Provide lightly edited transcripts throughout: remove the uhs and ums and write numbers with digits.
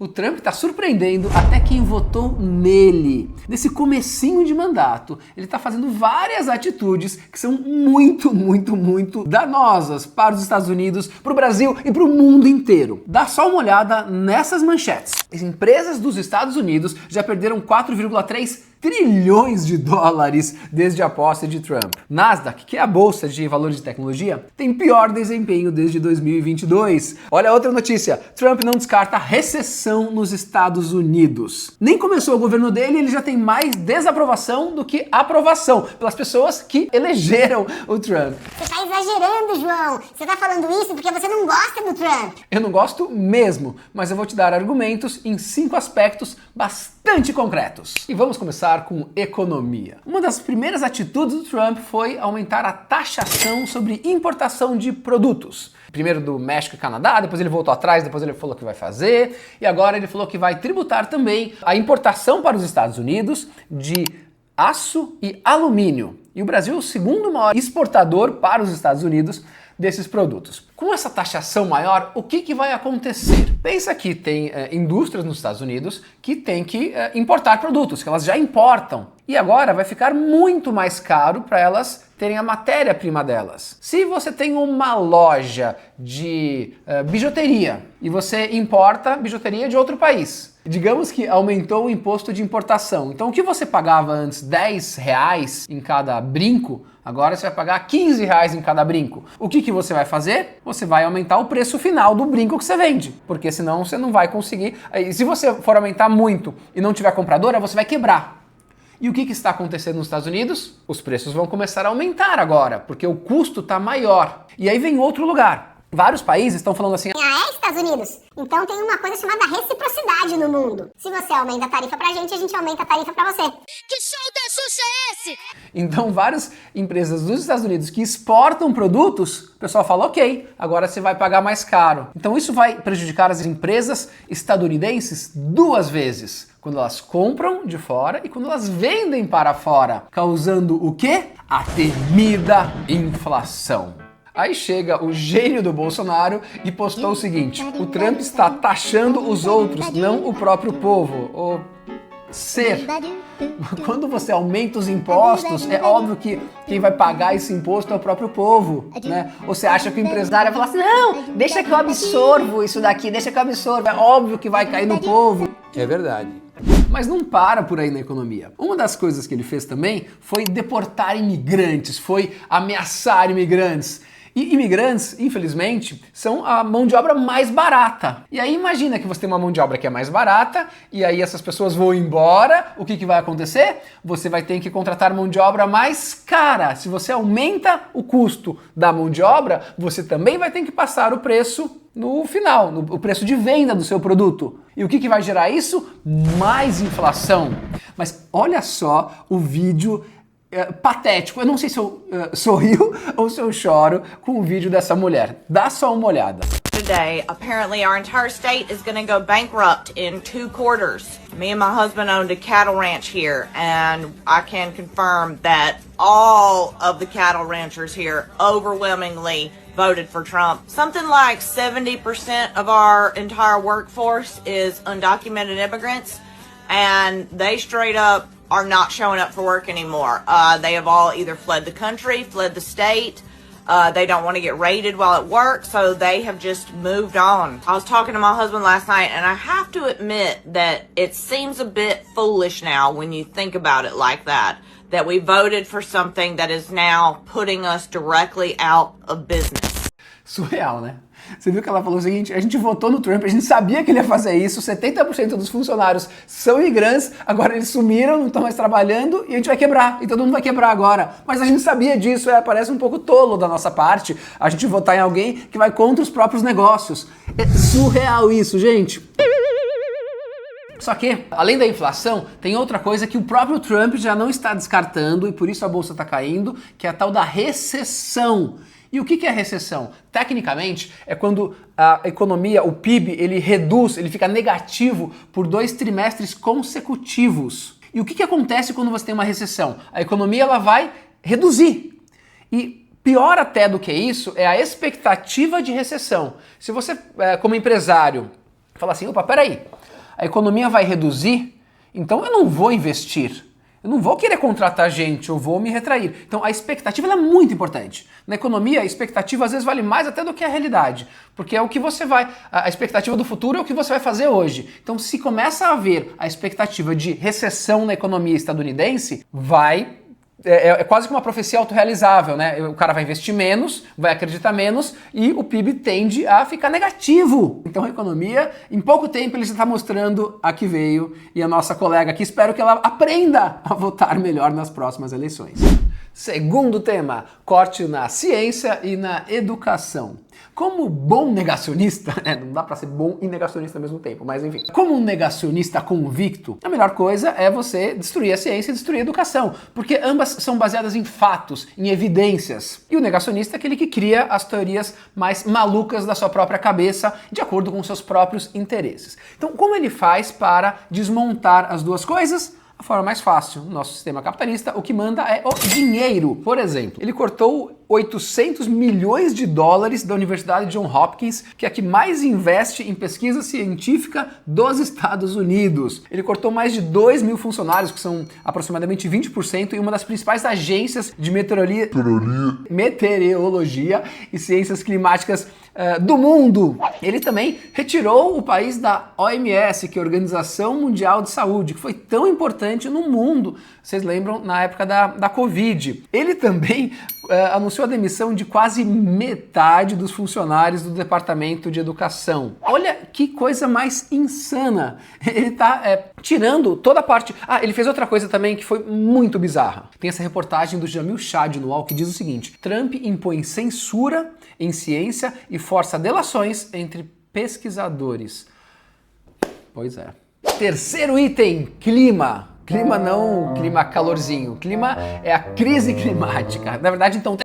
O Trump está surpreendendo até quem votou nele. Nesse comecinho de mandato, ele está fazendo várias atitudes que são muito danosas para os Estados Unidos, para o Brasil e para o mundo inteiro. Dá só uma olhada nessas manchetes. As empresas dos Estados Unidos já perderam 4,3 trilhões de dólares desde a posse de Trump. Nasdaq, que é a bolsa de valores de tecnologia, tem pior desempenho desde 2022. Olha outra notícia, Trump não descarta recessão nos Estados Unidos. Nem começou o governo dele, ele já tem mais desaprovação do que aprovação pelas pessoas que elegeram o Trump. Você tá exagerando, João. Você tá falando isso porque você não gosta do Trump. Eu não gosto mesmo, mas eu vou te dar argumentos em 5 aspectos bastante concretos. E vamos começar com economia. Uma das primeiras atitudes do Trump foi aumentar a taxação sobre importação de produtos. Primeiro do México e Canadá, depois ele voltou atrás, depois ele falou que vai fazer, e agora ele falou que vai tributar também a importação para os Estados Unidos de aço e alumínio. E o Brasil é o segundo maior exportador para os Estados Unidos desses produtos. Com essa taxação maior, o que vai acontecer? Pensa que tem indústrias nos Estados Unidos que têm que importar produtos, que elas já importam. E agora vai ficar muito mais caro para elas terem a matéria-prima delas. Se você tem uma loja de bijuteria e você importa bijuteria de outro país, digamos que aumentou o imposto de importação. Então o que você pagava antes R$10 em cada brinco, agora você vai pagar R$15 em cada brinco. O que você vai fazer? Você vai aumentar o preço final do brinco que você vende, porque senão você não vai conseguir. E se você for aumentar muito e não tiver compradora, você vai quebrar. E o que está acontecendo nos Estados Unidos? Os preços vão começar a aumentar agora, porque o custo está maior. E aí vem outro lugar. Vários países estão falando assim: Estados Unidos? Então tem uma coisa chamada reciprocidade no mundo. Se você aumenta a tarifa pra gente, a gente aumenta a tarifa pra você. Que show da Xuxa é esse? Então várias empresas dos Estados Unidos que exportam produtos, o pessoal fala: ok, agora você vai pagar mais caro. Então isso vai prejudicar as empresas estadunidenses 2 vezes. Quando elas compram de fora e quando elas vendem para fora, causando o quê? A temida inflação. Aí chega o gênio do Bolsonaro e postou o seguinte: o Trump está taxando os outros, não o próprio povo. O ser. Quando você aumenta os impostos, é óbvio que quem vai pagar esse imposto é o próprio povo, né? Ou você acha que o empresário vai falar assim: não, deixa que eu absorvo isso daqui, deixa que eu absorvo. É óbvio que vai cair no povo. É verdade. Mas não para por aí na economia. Uma das coisas que ele fez também foi deportar imigrantes, foi ameaçar imigrantes. E imigrantes, infelizmente, são a mão de obra mais barata. E aí imagina que você tem uma mão de obra que é mais barata, e aí essas pessoas vão embora, o que vai acontecer? Você vai ter que contratar mão de obra mais cara. Se você aumenta o custo da mão de obra, você também vai ter que passar o preço no final, o preço de venda do seu produto. E o que vai gerar isso? Mais inflação. Mas olha só o vídeo patético. Eu não sei se eu sorrio ou se eu choro com o vídeo dessa mulher. Dá só uma olhada. Today, apparently our entire state is going to go bankrupt in 2 quarters. Me and my husband owned a cattle ranch here, and I can confirm that all of the cattle ranchers here overwhelmingly voted for Trump. Something like 70% of our entire workforce is undocumented immigrants, and they straight up are not showing up for work anymore. They have all either fled the country, fled the state. They don't want to get raided while at work, so they have just moved on. I was talking to my husband last night, and I have to admit that it seems a bit foolish now when you think about it like that we voted for something that is now putting us directly out of business. Surreal, né? Você viu que ela falou o seguinte: a gente votou no Trump, a gente sabia que ele ia fazer isso, 70% dos funcionários são imigrantes, agora eles sumiram, não estão mais trabalhando e a gente vai quebrar, e todo mundo vai quebrar agora. Mas a gente sabia disso, parece um pouco tolo da nossa parte a gente votar em alguém que vai contra os próprios negócios. É surreal isso, gente. Só que, além da inflação, tem outra coisa que o próprio Trump já não está descartando e por isso a bolsa está caindo, que é a tal da recessão. E o que é recessão? Tecnicamente, é quando a economia, o PIB, ele reduz, ele fica negativo por 2 trimestres consecutivos. E o que acontece quando você tem uma recessão? A economia ela vai reduzir. E pior até do que isso é a expectativa de recessão. Se você, como empresário, fala assim: opa, peraí, a economia vai reduzir, então eu não vou investir. Eu não vou querer contratar gente, eu vou me retrair. Então a expectativa ela é muito importante. Na economia, a expectativa às vezes vale mais até do que a realidade. Porque é o que você vai... A expectativa do futuro é o que você vai fazer hoje. Então se começa a haver a expectativa de recessão na economia estadunidense, é quase que uma profecia autorrealizável, né? O cara vai investir menos, vai acreditar menos e o PIB tende a ficar negativo. Então a economia, em pouco tempo, ele já está mostrando a que veio e a nossa colega aqui, espero que ela aprenda a votar melhor nas próximas eleições. Segundo tema, corte na ciência e na educação. Como bom negacionista, não dá pra ser bom e negacionista ao mesmo tempo, mas enfim. Como um negacionista convicto, a melhor coisa é você destruir a ciência e destruir a educação, porque ambas são baseadas em fatos, em evidências. E o negacionista é aquele que cria as teorias mais malucas da sua própria cabeça, de acordo com seus próprios interesses. Então, como ele faz para desmontar as duas coisas? A forma mais fácil, no nosso sistema capitalista, o que manda é o dinheiro. Por exemplo, ele cortou 800 milhões de dólares da Universidade Johns Hopkins, que é a que mais investe em pesquisa científica dos Estados Unidos. Ele cortou mais de 2 mil funcionários, que são aproximadamente 20%, em uma das principais agências de meteorologia e ciências climáticas do mundo. Ele também retirou o país da OMS, que é a Organização Mundial de Saúde, que foi tão importante no mundo, vocês lembram, na época da Covid. Ele também anunciou a demissão de quase metade dos funcionários do Departamento de Educação. Olha que coisa mais insana. Ele está tirando toda a parte... ele fez outra coisa também que foi muito bizarra. Tem essa reportagem do Jamil Chad no UOL que diz o seguinte: Trump impõe censura em ciência e força delações entre pesquisadores. Pois é. Terceiro item, clima. Clima não clima calorzinho. Clima é a crise climática. Na verdade, então,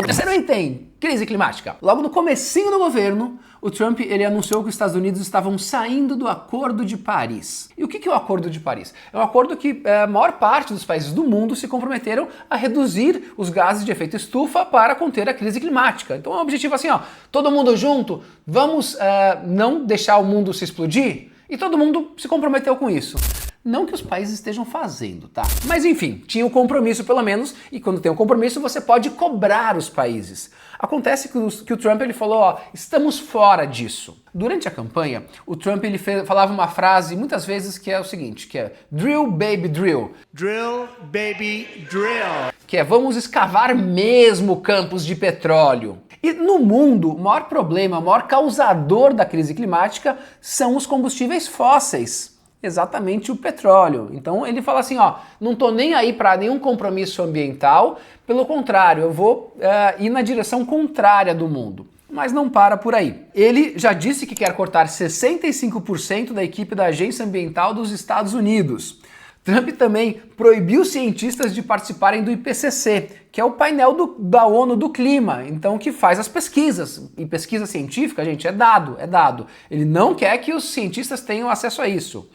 terceiro item, crise climática. Logo no comecinho do governo, o Trump ele anunciou que os Estados Unidos estavam saindo do Acordo de Paris. E o que é o Acordo de Paris? É um acordo que a maior parte dos países do mundo se comprometeram a reduzir os gases de efeito estufa para conter a crise climática. Então é um objetivo assim, todo mundo junto, vamos não deixar o mundo se explodir? E todo mundo se comprometeu com isso. Não que os países estejam fazendo, tá? Mas enfim, tinha um compromisso pelo menos, e quando tem um compromisso você pode cobrar os países. Acontece que o Trump ele falou, estamos fora disso. Durante a campanha, o Trump ele falava uma frase muitas vezes que é o seguinte, que é drill baby drill. Drill baby drill. Que é vamos escavar mesmo campos de petróleo. E no mundo, o maior problema, o maior causador da crise climática são os combustíveis fósseis. Exatamente o petróleo. Então ele fala assim, não tô nem aí para nenhum compromisso ambiental, pelo contrário, eu vou ir na direção contrária do mundo. Mas não para por aí. Ele já disse que quer cortar 65% da equipe da Agência Ambiental dos Estados Unidos. Trump também proibiu cientistas de participarem do IPCC, que é o painel da ONU do clima, então que faz as pesquisas. E pesquisa científica, gente, é dado. Ele não quer que os cientistas tenham acesso a isso.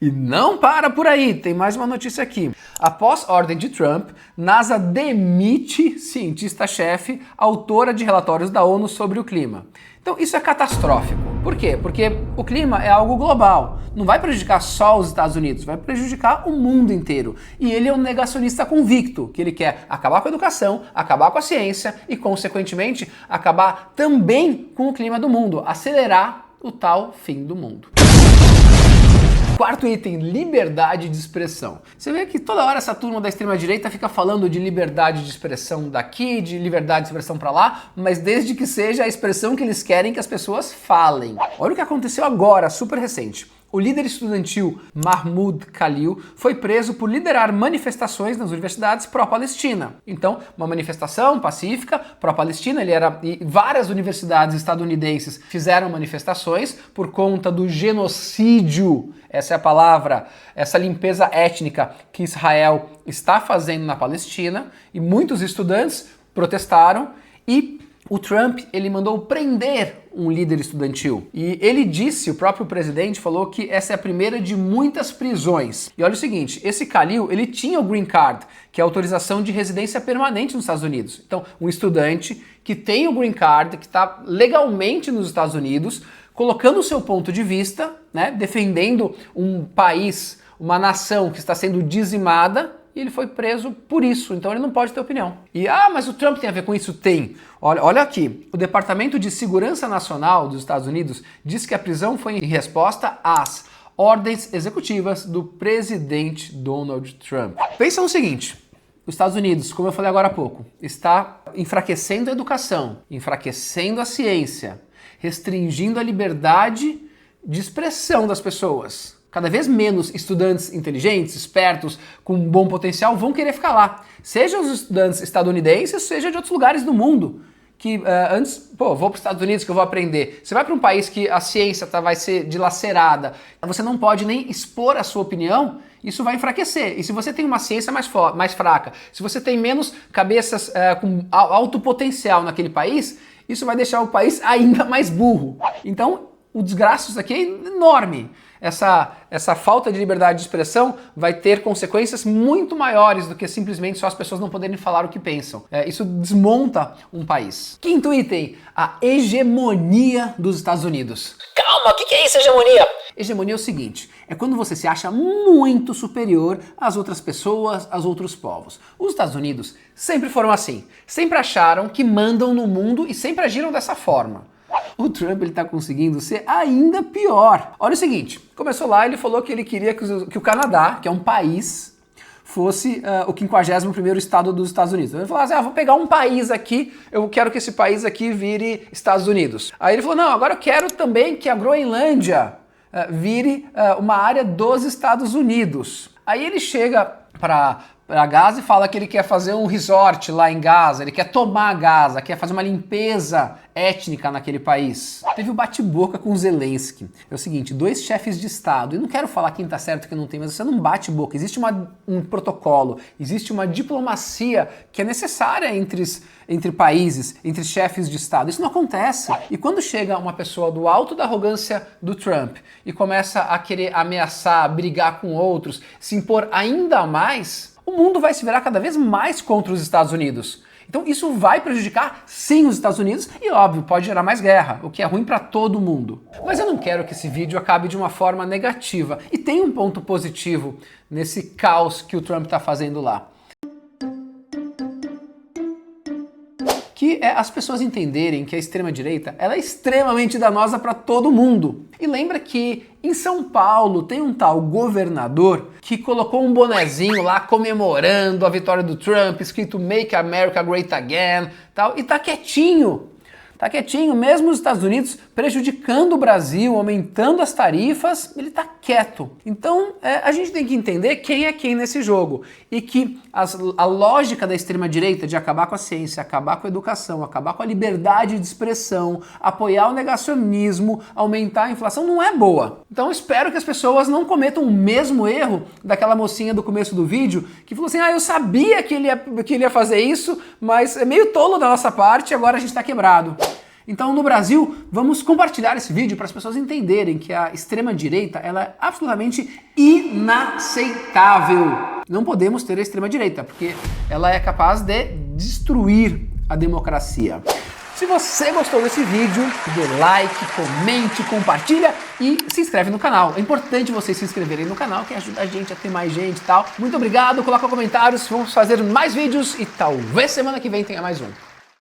E não para por aí, tem mais uma notícia aqui. Após ordem de Trump, NASA demite cientista-chefe, autora de relatórios da ONU sobre o clima. Então isso é catastrófico. Por quê? Porque o clima é algo global. Não vai prejudicar só os Estados Unidos, vai prejudicar o mundo inteiro. E ele é um negacionista convicto, que ele quer acabar com a educação, acabar com a ciência e, consequentemente, acabar também com o clima do mundo, acelerar o tal fim do mundo. Quarto item, liberdade de expressão. Você vê que toda hora essa turma da extrema-direita fica falando de liberdade de expressão daqui, de liberdade de expressão pra lá, mas desde que seja a expressão que eles querem que as pessoas falem. Olha o que aconteceu agora, super recente. O líder estudantil Mahmoud Khalil foi preso por liderar manifestações nas universidades pró-Palestina. Então, uma manifestação pacífica pró-Palestina, e várias universidades estadunidenses fizeram manifestações por conta do genocídio, essa é a palavra, essa limpeza étnica que Israel está fazendo na Palestina, e muitos estudantes protestaram e o Trump, ele mandou prender um líder estudantil. E ele disse, o próprio presidente falou que essa é a primeira de muitas prisões. E olha o seguinte, esse Khalil, ele tinha o Green Card, que é a autorização de residência permanente nos Estados Unidos. Então, um estudante que tem o Green Card, que está legalmente nos Estados Unidos, colocando o seu ponto de vista, né, defendendo um país, uma nação que está sendo dizimada, e ele foi preso por isso, então ele não pode ter opinião. E, mas o Trump tem a ver com isso? Tem. Olha aqui, o Departamento de Segurança Nacional dos Estados Unidos diz que a prisão foi em resposta às ordens executivas do presidente Donald Trump. Pensa no seguinte, os Estados Unidos, como eu falei agora há pouco, está enfraquecendo a educação, enfraquecendo a ciência, restringindo a liberdade de expressão das pessoas. Cada vez menos estudantes inteligentes, espertos, com bom potencial vão querer ficar lá. Seja os estudantes estadunidenses, seja de outros lugares do mundo. Que antes, vou para os Estados Unidos que eu vou aprender. Você vai para um país que a ciência vai ser dilacerada, você não pode nem expor a sua opinião, isso vai enfraquecer. E se você tem uma ciência mais fraca, se você tem menos cabeças com alto potencial naquele país, isso vai deixar o país ainda mais burro. Então, o desgraço aqui é enorme. Essa falta de liberdade de expressão vai ter consequências muito maiores do que simplesmente só as pessoas não poderem falar o que pensam. Isso desmonta um país. Quinto item, a hegemonia dos Estados Unidos. Calma, o que é isso, hegemonia? Hegemonia é o seguinte, é quando você se acha muito superior às outras pessoas, aos outros povos. Os Estados Unidos sempre foram assim, sempre acharam que mandam no mundo e sempre agiram dessa forma. O Trump está conseguindo ser ainda pior. Olha o seguinte, começou lá, ele falou que ele queria que o Canadá, que é um país, fosse o 51º estado dos Estados Unidos. Ele falou assim, vou pegar um país aqui, eu quero que esse país aqui vire Estados Unidos. Aí ele falou, não, agora eu quero também que a Groenlândia vire uma área dos Estados Unidos. Aí ele chega para Gaza e fala que ele quer fazer um resort lá em Gaza, ele quer tomar Gaza, quer fazer uma limpeza étnica naquele país. Teve um bate-boca com o Zelensky. É o seguinte, 2 chefes de Estado, e não quero falar quem tá certo e quem não tem, mas você não bate boca. Existe um protocolo, existe uma diplomacia que é necessária entre países, entre chefes de Estado. Isso não acontece. E quando chega uma pessoa do alto da arrogância do Trump e começa a querer ameaçar, brigar com outros, se impor ainda mais, o mundo vai se virar cada vez mais contra os Estados Unidos. Então isso vai prejudicar, sim, os Estados Unidos e, óbvio, pode gerar mais guerra, o que é ruim para todo mundo. Mas eu não quero que esse vídeo acabe de uma forma negativa. E tem um ponto positivo nesse caos que o Trump está fazendo lá. Que é as pessoas entenderem que a extrema-direita ela é extremamente danosa para todo mundo. E lembra que em São Paulo tem um tal governador que colocou um bonezinho lá comemorando a vitória do Trump, escrito Make America Great Again, tal, e tá quietinho. Tá quietinho, mesmo os Estados Unidos prejudicando o Brasil, aumentando as tarifas, ele tá quieto. Então a gente tem que entender quem é quem nesse jogo e que a lógica da extrema-direita de acabar com a ciência, acabar com a educação, acabar com a liberdade de expressão, apoiar o negacionismo, aumentar a inflação não é boa. Então eu espero que as pessoas não cometam o mesmo erro daquela mocinha do começo do vídeo que falou assim, eu sabia que ele ia fazer isso, mas é meio tolo da nossa parte e agora a gente tá quebrado. Então, no Brasil, vamos compartilhar esse vídeo para as pessoas entenderem que a extrema-direita ela é absolutamente inaceitável. Não podemos ter a extrema-direita, porque ela é capaz de destruir a democracia. Se você gostou desse vídeo, dê like, comente, compartilha e se inscreve no canal. É importante vocês se inscreverem no canal, que ajuda a gente a ter mais gente e tal. Muito obrigado, coloca comentários, vamos fazer mais vídeos e talvez semana que vem tenha mais um.